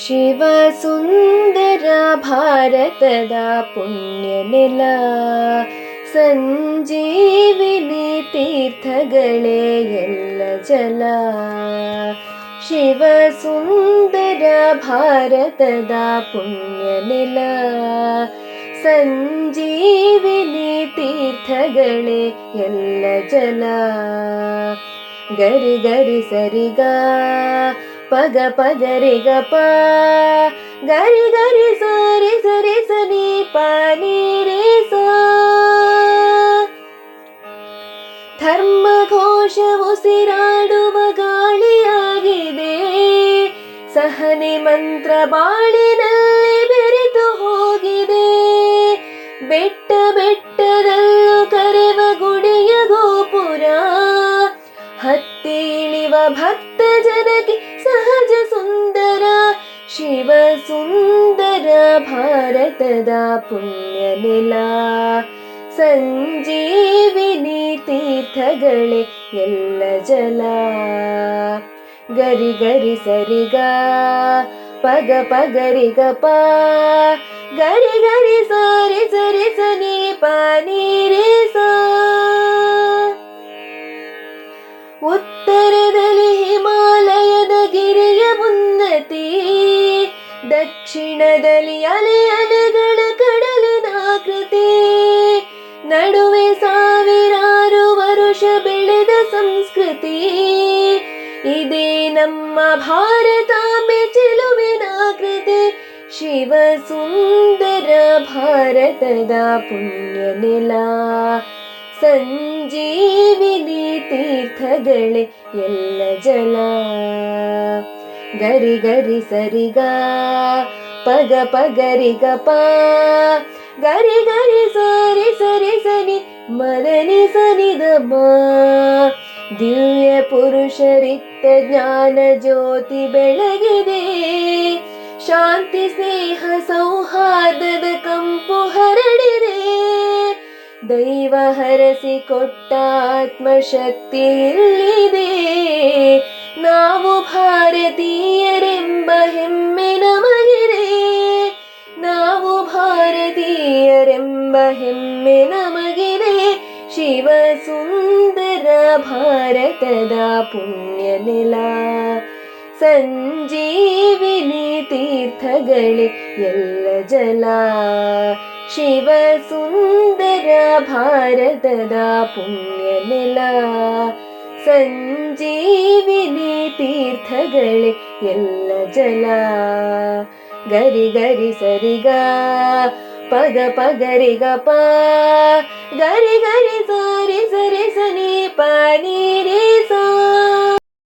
ಶಿವ ಸುಂದರ ಭಾರತದ ಪುಣ್ಯ ನೆಲ, ಸಂಜೀವಿನಿ ತೀರ್ಥಗಳೇ ಎಲ್ಲ ಜಲ. ಶಿವ ಸುಂದರ ಭಾರತದ ಪುಣ್ಯ ನೆಲ, ಸಂಜೀವಿನಿ ತೀರ್ಥಗಳೇ ಎಲ್ಲ ಜಲ. ಗರಿ ಗರಿ ಸರಿಗ ಪಗ ಪಗರಿ ಗ ಪ, ಗರಿ ಗರಿ ಸರಿ ಸರಿ ಸನಿ ಪ ನೀ ರೇ ಸ. ಧರ್ಮ ಘೋಷ ಉಸಿರಾಡುವ ಗಾಳಿಯಾಗಿದೆ, ಸಹನೆ ಮಂತ್ರ ಬಾಳಿನಲ್ಲಿ ಬೆರೆತು ಹೋಗಿದೆ. ಬೆಟ್ಟ ಬೆಟ್ಟದಲ್ಲೂ ಕರೆವ ಗುಡಿಯ ಗೋಪುರ, ಹತ್ತಿ ಇಳಿವ ಭಕ್ತ ಜನಕ್ಕೆ ಸಹಜ ಸುಂದರ. ಶಿವ ಸುಂದರ ಭಾರತದ ಪುಣ್ಯ ನೆಲ, ಸಂಜೀವಿನಿ ತೀರ್ಥಗಳೇ ಎಲ್ಲ ಜಲ. ಗರಿ ಗರಿ ಸರಿಗ ಪಗ ಪಗರಿ ಗ ಪ, ಗರಿ ಗರಿ ಸರಿ ಸರಿ ಸನಿ ಪ ನೀ ರೇ ಸ. ಉತ್ತರದಲ್ಲಿ ಹಿಮಾಲಯದ ಗಿರಿಯ ಉನ್ನತಿ, ದಕ್ಷಿಣದಲ್ಲಿ ಅಲೆ ಅಲೆಗಳ ಕಡಲಿನ ಆಕೃತಿ. ನಡುವೆ ಸಾವಿರಾರು ವರುಷ ಬೆಳೆದ ಸಂಸ್ಕೃತಿ, ಇದೇ ನಮ್ಮ ಭಾರತಾಂಬೆ ಚೆಲುವಿನ ಕೃತಿ. ಶಿವ ಸುಂದರ ಭಾರತದ ಪುಣ್ಯ ನೆಲ, ಸಂಜೀವಿನಿ ತೀರ್ಥಗಳೇ ಎಲ್ಲ ಜಲ. ಗರಿ ಗರಿ ಸರಿಗ ಪಗ ಪಗರಿ ಗ ಪ, ಗರಿ ಗರಿ ಸರಿ ಸರಿ ಸನಿ ಮದನಿ ಸನಿ ದ ಮ. ದಿವ್ಯ ಪುರುಷರಿತ್ತ ಜ್ಞಾನ ಜ್ಯೋತಿ ಬೆಳಗಿದೆ, ಶಾಂತಿ ಸ್ನೇಹ ಸೌಹಾರ್ದದ ಕಂಪು ಹರಡಿದೆ. ದೈವ ಹರಸಿ ಕೊಟ್ಟ ಆತ್ಮಶಕ್ತಿ ಇಲ್ಲಿದೆ, ನಾವು ಭಾರತೀಯರೆಂಬ ಹೆಮ್ಮೆ ನಮಗಿದೆ. ನಾವು ಭಾರತೀಯರೆಂಬ ಹೆಮ್ಮೆ ನಮಗಿದೆ. ಶಿವ ಸುಂದರ ಭಾರತದ ಪುಣ್ಯ ನೆಲ, ಸಂಜೀವಿನಿ ತೀರ್ಥಗಳೇ ಎಲ್ಲ ಜಲ. ಶಿವ ಸುಂದರ ಭಾರತದ ಪುಣ್ಯ ನೆಲ, ಸಂಜೀವಿನಿ ತೀರ್ಥಗಳೇ ಎಲ್ಲ ಜಲ. ಗರಿ ಗರಿ ಸರಿಗ ಪಗ ಪಗರಿ ಗ ಪ, ಗರಿ ಗರಿ ಸರಿ ಸರಿ ಸ